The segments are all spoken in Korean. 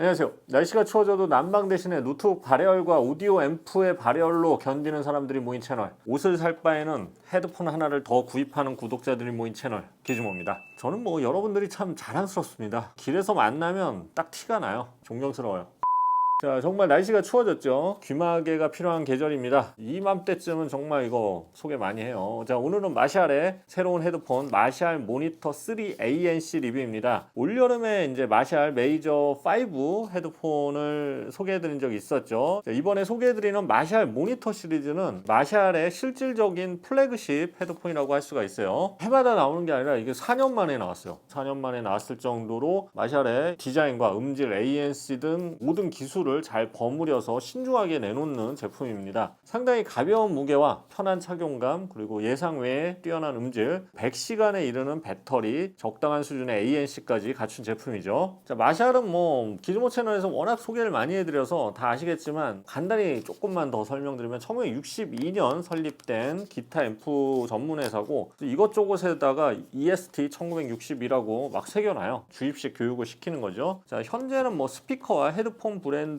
안녕하세요. 날씨가 추워져도 난방 대신에 노트북 발열과 오디오 앰프의 발열로 견디는 사람들이 모인 채널, 옷을 살 바에는 헤드폰 하나를 더 구입하는 구독자들이 모인 채널 기즈모입니다. 저는 여러분들이 참 자랑스럽습니다. 길에서 만나면 딱 티가 나요. 존경스러워요. 자, 정말 날씨가 추워졌죠. 귀마개가 필요한 계절입니다. 이맘때쯤은 정말 이거 소개 많이 해요. 자, 오늘은 마샬의 새로운 헤드폰 마샬 모니터 3 ANC 리뷰입니다. 올여름에 이제 마샬 메이저 5 헤드폰을 소개해드린 적이 있었죠. 자, 이번에 소개해드리는 마샬 모니터 시리즈는 마샬의 실질적인 플래그십 헤드폰이라고 할 수가 있어요. 해마다 나오는 게 아니라 이게 4년 만에 나왔어요. 4년 만에 나왔을 정도로 마샬의 디자인과 음질, ANC 등 모든 기술을 잘 버무려서 신중하게 내놓는 제품입니다. 상당히 가벼운 무게와 편한 착용감, 그리고 예상 외에 뛰어난 음질, 100시간에 이르는 배터리, 적당한 수준의 ANC까지 갖춘 제품이죠. 자, 마샬은 기즈모 채널에서 워낙 소개를 많이 해드려서 다 아시겠지만 간단히 조금만 더 설명드리면 1962년 설립된 기타 앰프 전문 회사고, 이것저것에다가 EST 1962라고 막 새겨놔요. 주입식 교육을 시키는 거죠. 자, 현재는 스피커와 헤드폰 브랜드로도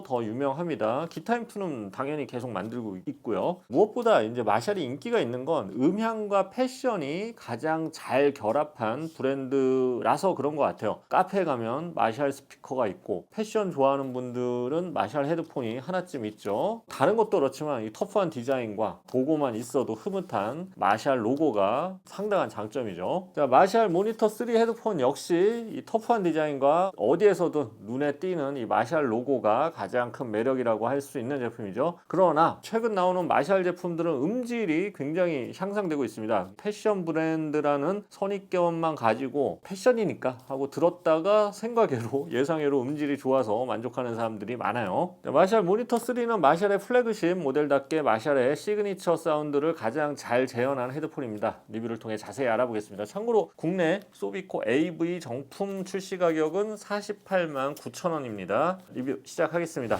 더 유명합니다. 기타 앰프는 당연히 계속 만들고 있고요. 무엇보다 이제 마샬이 인기가 있는 건 음향과 패션이 가장 잘 결합한 브랜드라서 그런 것 같아요. 카페에 가면 마샬 스피커가 있고, 패션 좋아하는 분들은 마샬 헤드폰이 하나쯤 있죠. 다른 것도 그렇지만 이 터프한 디자인과 보고만 있어도 흐뭇한 마샬 로고가 상당한 장점이죠. 자, 마샬 모니터 3 헤드폰 역시 이 터프한 디자인과 어디에서든 눈에 띄는 이 마샬 로고가 가장 큰 매력이라고 할 수 있는 제품이죠. 그러나 최근 나오는 마샬 제품들은 음질이 굉장히 향상되고 있습니다. 패션 브랜드라는 선입견만 가지고 패션이니까 하고 들었다가 생각외로 예상외로 음질이 좋아서 만족하는 사람들이 많아요. 자, 마샬 모니터 3는 마샬의 플래그십 모델답게 마샬의 시그니처 사운드를 가장 잘 재현한 헤드폰입니다. 리뷰를 통해 자세히 알아보겠습니다. 참고로 국내 소비코 AV 정품 출시 가격은 48만 9,000원입니다. 리뷰 시작하겠습니다.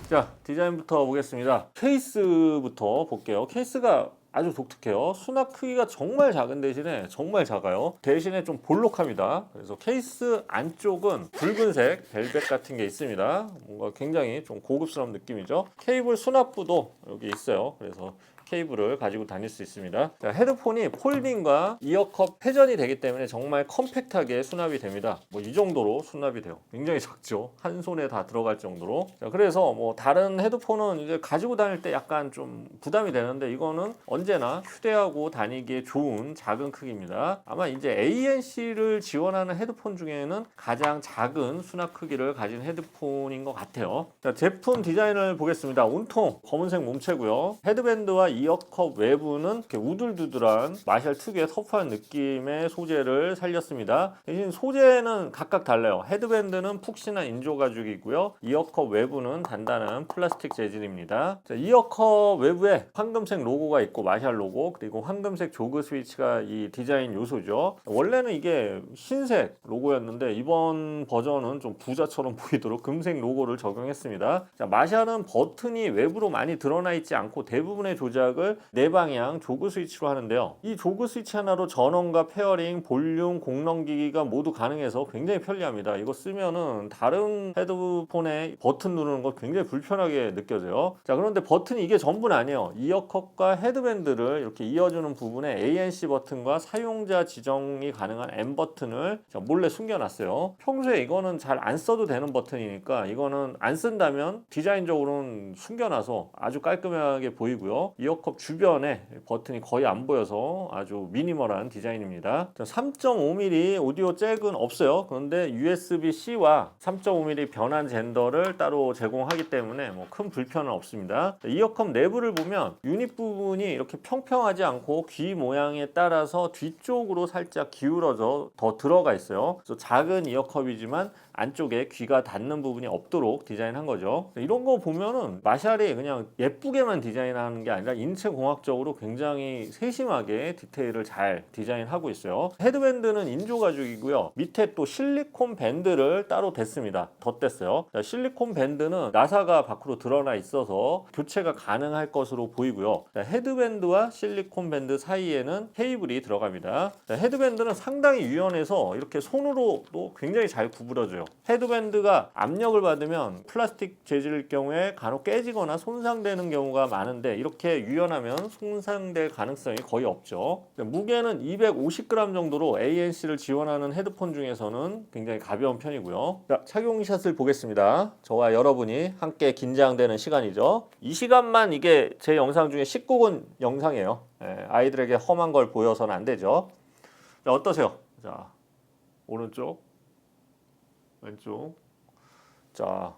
자, 디자인부터 보겠습니다. 케이스부터 볼게요. 케이스가 아주 독특해요. 수납 크기가 정말 작은 대신에 정말 작아요. 대신에 좀 볼록합니다. 그래서 케이스 안쪽은 붉은색 벨벳 같은 게 있습니다. 뭔가 굉장히 좀 고급스러운 느낌이죠. 케이블 수납부도 여기 있어요. 그래서 케이블을 가지고 다닐 수 있습니다. 자, 헤드폰이 폴딩과 이어컵 회전이 되기 때문에 정말 컴팩트하게 수납이 됩니다. 이 정도로 수납이 돼요. 굉장히 작죠. 한 손에 다 들어갈 정도로. 자, 그래서 다른 헤드폰은 이제 가지고 다닐 때 약간 좀 부담이 되는데 이거는 언제나 휴대하고 다니기에 좋은 작은 크기입니다. 아마 이제 ANC를 지원하는 헤드폰 중에는 가장 작은 수납 크기를 가진 헤드폰인 것 같아요. 자, 제품 디자인을 보겠습니다. 온통 검은색 몸체고요. 헤드밴드와 이어컵 외부는 이렇게 우둘두둘한 마샬 특유의 터프한 느낌의 소재를 살렸습니다. 대신 소재는 각각 달라요. 헤드밴드는 푹신한 인조 가죽이고요. 이어컵 외부는 단단한 플라스틱 재질입니다. 자, 이어컵 외부에 황금색 로고가 있고 마샬 로고, 그리고 황금색 조그 스위치가 이 디자인 요소죠. 원래는 이게 흰색 로고였는데 이번 버전은 좀 부자처럼 보이도록 금색 로고를 적용했습니다. 자, 마샬은 버튼이 외부로 많이 드러나 있지 않고 대부분의 조작을 네 방향 조그 스위치로 하는데요. 이 조그 스위치 하나로 전원과 페어링, 볼륨, 공 넘기기가 모두 가능해서 굉장히 편리합니다. 이거 쓰면은 다른 헤드폰에 버튼 누르는 거 굉장히 불편하게 느껴져요. 자, 그런데 버튼이 이게 전부는 아니에요. 이어컵과 헤드밴드를 이렇게 이어주는 부분에 ANC 버튼과 사용자 지정이 가능한 M 버튼을 몰래 숨겨놨어요. 평소에 이거는 잘 안 써도 되는 버튼이니까 이거는 안 쓴다면 디자인적으로는 숨겨놔서 아주 깔끔하게 보이고요. 이어컵 주변에 버튼이 거의 안 보여서 아주 미니멀한 디자인입니다. 3.5mm 오디오 잭은 없어요. 그런데 USB-C와 3.5mm 변환 젠더를 따로 제공하기 때문에 큰 불편은 없습니다. 이어컵 내부를 보면 유닛 부분이 이렇게 평평하지 않고 귀 모양에 따라서 뒤쪽으로 살짝 기울어져 더 들어가 있어요. 그래서 작은 이어컵이지만 안쪽에 귀가 닿는 부분이 없도록 디자인한 거죠. 이런 거 보면은 마샬이 그냥 예쁘게만 디자인하는 게 아니라 인체공학적으로 굉장히 세심하게 디테일을 잘 디자인하고 있어요. 헤드밴드는 인조 가죽이고요. 밑에 또 실리콘 밴드를 따로 댔습니다. 덧댔어요. 실리콘 밴드는 나사가 밖으로 드러나 있어서 교체가 가능할 것으로 보이고요. 헤드밴드와 실리콘 밴드 사이에는 케이블이 들어갑니다. 헤드밴드는 상당히 유연해서 이렇게 손으로도 굉장히 잘 구부러져요. 헤드밴드가 압력을 받으면 플라스틱 재질일 경우에 간혹 깨지거나 손상되는 경우가 많은데 이렇게 유연하면 손상될 가능성이 거의 없죠. 무게는 250g 정도로 ANC를 지원하는 헤드폰 중에서는 굉장히 가벼운 편이고요. 자, 착용샷을 보겠습니다. 저와 여러분이 함께 긴장되는 시간이죠. 이 시간만 이게 제 영상 중에 19분 영상이에요. 아이들에게 험한 걸 보여서는 안 되죠. 자, 어떠세요? 자, 오른쪽, 왼쪽. 자,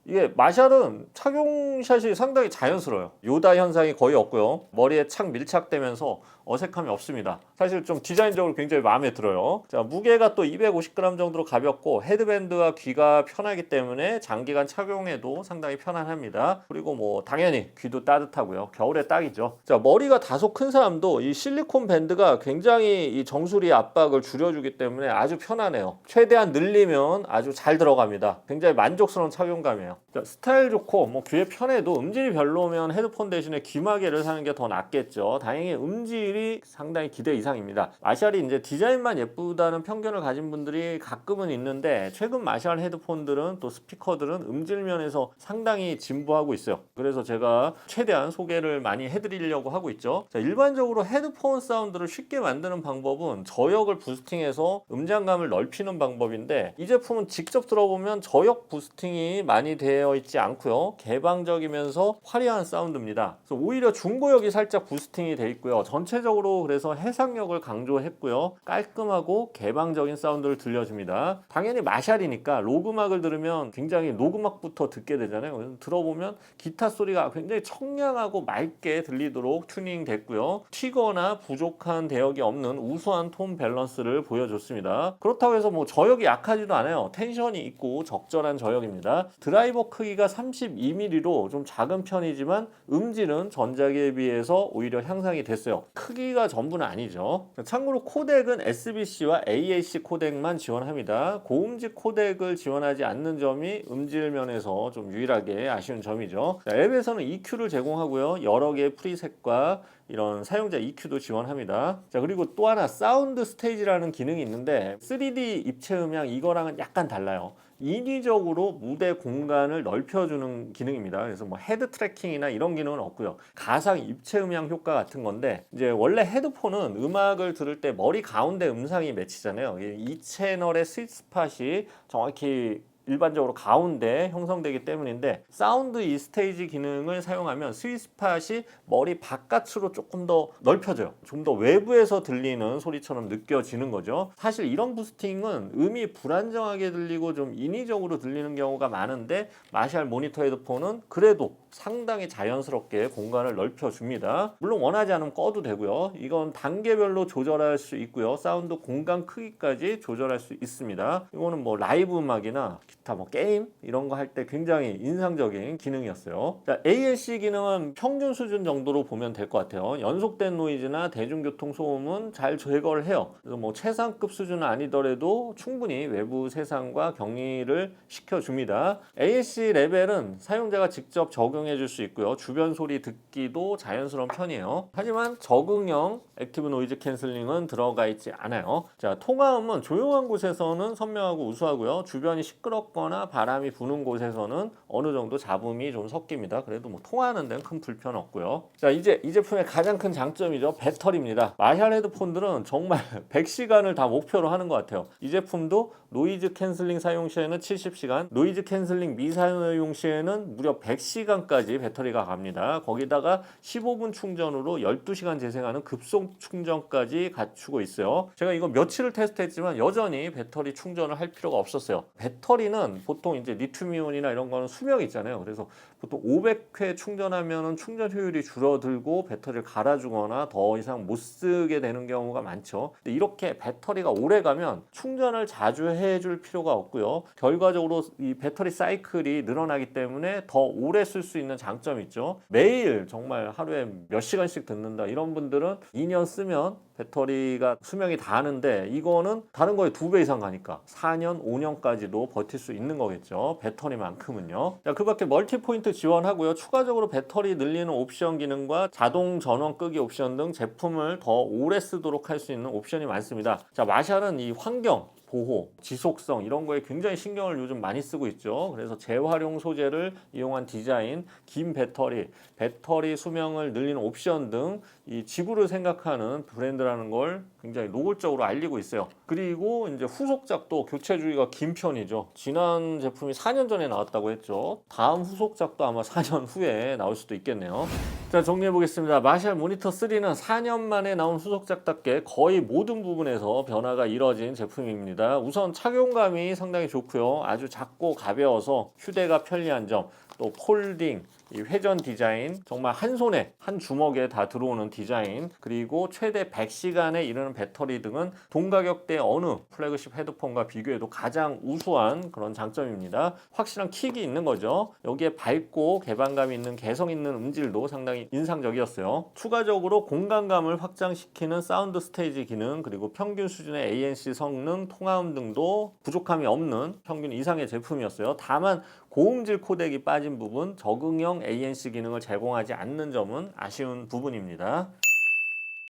이게 마샬은 착용샷이 상당히 자연스러워요. 요다 현상이 거의 없고요. 머리에 착 밀착되면서 어색함이 없습니다. 사실 좀 디자인적으로 굉장히 마음에 들어요. 자, 무게가 또 250g 정도로 가볍고 헤드밴드와 귀가 편하기 때문에 장기간 착용해도 상당히 편안합니다. 그리고 뭐 당연히 귀도 따뜻하고요. 겨울에 딱이죠. 자, 머리가 다소 큰 사람도 이 실리콘 밴드가 굉장히 이 정수리 압박을 줄여주기 때문에 아주 편하네요. 최대한 늘리면 아주 잘 들어갑니다. 굉장히 만족스러운 착용감이에요. 자, 스타일 좋고 뭐 귀에 편해도 음질이 별로면 헤드폰 대신에 귀마개를 사는 게 더 낫겠죠. 다행히 음질이 상당히 기대 이상입니다. 마샬이 이제 디자인만 예쁘다는 편견을 가진 분들이 가끔은 있는데 최근 마샬 헤드폰들은 또 스피커들은 음질 면에서 상당히 진보하고 있어요. 그래서 제가 최대한 소개를 많이 해드리려고 하고 있죠. 자, 일반적으로 헤드폰 사운드를 쉽게 만드는 방법은 저역을 부스팅해서 음장감을 넓히는 방법인데 이 제품은 직접 들어보면 저역 부스팅이 많이 되어 있지 않고요. 개방적이면서 화려한 사운드입니다. 그래서 오히려 중고역이 살짝 부스팅이 돼 있고요. 전체적으로 그래서 해상력을 강조했고요. 깔끔하고 개방적인 사운드를 들려줍니다. 당연히 마샬이니까 로그막을 들으면 굉장히 녹음악부터 듣게 되잖아요. 그래서 들어보면 기타 소리가 굉장히 청량하고 맑게 들리도록 튜닝 됐고요. 튀거나 부족한 대역이 없는 우수한 톤 밸런스를 보여줬습니다. 그렇다고 해서 뭐 저역이 약하지도 않아요. 텐션이 있고 적절한 저역입니다. 드라이버 크기가 32mm로 좀 작은 편이지만 음질은 전작에 비해서 오히려 향상이 됐어요. 크기가 전부는 아니죠. 참고로 코덱은 SBC와 AAC 코덱만 지원합니다. 고음질 코덱을 지원하지 않는 점이 음질 면에서 좀 유일하게 아쉬운 점이죠. 앱에서는 EQ를 제공하고요. 여러 개의 프리셋과 이런 사용자 EQ도 지원합니다. 자, 그리고 또 하나 사운드 스테이지라는 기능이 있는데 3D 입체 음향 이거랑은 약간 달라요. 인위적으로 무대 공간을 넓혀주는 기능입니다. 그래서 뭐 헤드 트래킹이나 이런 기능은 없고요. 가상 입체 음향 효과 같은 건데 이제 원래 헤드폰은 음악을 들을 때 머리 가운데 음상이 맺히잖아요. 이 채널의 스윗스팟이 정확히 일반적으로 가운데 형성되기 때문인데 사운드 이 스테이지 기능을 사용하면 스윗스팟이 머리 바깥으로 조금 더 넓혀져요. 좀 더 외부에서 들리는 소리처럼 느껴지는 거죠. 사실 이런 부스팅은 음이 불안정하게 들리고 좀 인위적으로 들리는 경우가 많은데 마샬 모니터 헤드폰은 그래도 상당히 자연스럽게 공간을 넓혀줍니다. 물론 원하지 않으면 꺼도 되고요. 이건 단계별로 조절할 수 있고요. 사운드 공간 크기까지 조절할 수 있습니다. 이거는 뭐 라이브 음악이나 기타 뭐 게임 이런 거 할 때 굉장히 인상적인 기능이었어요. 자, AAC 기능은 평균 수준 정도로 보면 될 것 같아요. 연속된 노이즈나 대중교통 소음은 잘 제거를 해요. 그래서 뭐 최상급 수준은 아니더라도 충분히 외부 세상과 격리를 시켜줍니다. AAC 레벨은 사용자가 직접 적용해 줄 수 있고요. 주변 소리 듣기도 자연스러운 편이에요. 하지만 적응형 액티브 노이즈 캔슬링은 들어가 있지 않아요. 자, 통화음은 조용한 곳에서는 선명하고 우수하고요. 주변이 시끄럽거나 바람이 부는 곳에서는 어느 정도 잡음이 좀 섞입니다. 그래도 뭐 통화하는 데는 큰 불편 없고요. 자, 이제 이 제품의 가장 큰 장점이죠. 배터리입니다. 마샬 헤드폰들은 정말 100시간을 다 목표로 하는 것 같아요. 이 제품도 노이즈 캔슬링 사용 시에는 70시간, 노이즈 캔슬링 미사용 시에는 무려 100시간까지 배터리가 갑니다. 거기다가 15분 충전으로 12시간 재생하는 급속 충전까지 갖추고 있어요. 제가 이거 며칠을 테스트했지만 여전히 배터리 충전을 할 필요가 없었어요. 배터리는 배터리는 보통 이제 리튬이온이나 이런 거는 수명이 있잖아요. 그래서 보통 500회 충전하면은 충전 효율이 줄어들고 배터리를 갈아주거나 더 이상 못 쓰게 되는 경우가 많죠. 근데 이렇게 배터리가 오래 가면 충전을 자주 해줄 필요가 없고요. 결과적으로 이 배터리 사이클이 늘어나기 때문에 더 오래 쓸 수 있는 장점이 있죠. 매일 정말 하루에 몇 시간씩 듣는다 이런 분들은 2년 쓰면 배터리가 수명이 다하는데 이거는 다른 거에 2배 이상 가니까 4년, 5년까지도 버틸 수 있는 거겠죠. 배터리만큼은요. 자, 그 밖에 멀티포인트 지원하고요. 추가적으로 배터리 늘리는 옵션 기능과 자동 전원 끄기 옵션 등 제품을 더 오래 쓰도록 할 수 있는 옵션이 많습니다. 자, 마샬은 이 환경 보호, 지속성 이런 거에 굉장히 신경을 요즘 많이 쓰고 있죠. 그래서 재활용 소재를 이용한 디자인, 긴 배터리, 배터리 수명을 늘리는 옵션 등 이 지구를 생각하는 브랜드라는 걸 굉장히 노골적으로 알리고 있어요. 그리고 이제 후속작도 교체 주기가 긴 편이죠. 지난 제품이 4년 전에 나왔다고 했죠. 다음 후속작도 아마 4년 후에 나올 수도 있겠네요. 자, 정리해 보겠습니다. 마샬 모니터 3는 4년 만에 나온 후속작답게 거의 모든 부분에서 변화가 이뤄진 제품입니다. 우선 착용감이 상당히 좋고요. 아주 작고 가벼워서 휴대가 편리한 점, 또 폴딩, 이 회전 디자인, 정말 한 손에 한 주먹에 다 들어오는 디자인, 그리고 최대 100시간에 이르는 배터리 등은 동가격대 어느 플래그십 헤드폰과 비교해도 가장 우수한 그런 장점입니다. 확실한 킥이 있는 거죠. 여기에 밝고 개방감 있는 개성 있는 음질도 상당히 인상적이었어요. 추가적으로 공간감을 확장시키는 사운드 스테이지 기능, 그리고 평균 수준의 ANC 성능, 통화음 등도 부족함이 없는 평균 이상의 제품이었어요. 다만 고음질 코덱이 빠진 부분, 적응형 ANC 기능을 제공하지 않는 점은 아쉬운 부분입니다.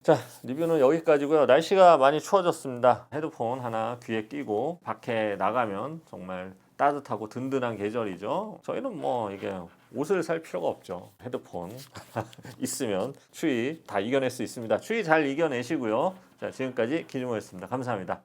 자, 리뷰는 여기까지고요. 날씨가 많이 추워졌습니다. 헤드폰 하나 귀에 끼고 밖에 나가면 정말 따뜻하고 든든한 계절이죠. 저희는 뭐 이게 옷을 살 필요가 없죠. 헤드폰 있으면 추위 다 이겨낼 수 있습니다. 추위 잘 이겨내시고요. 자, 지금까지 기준모였습니다. 감사합니다.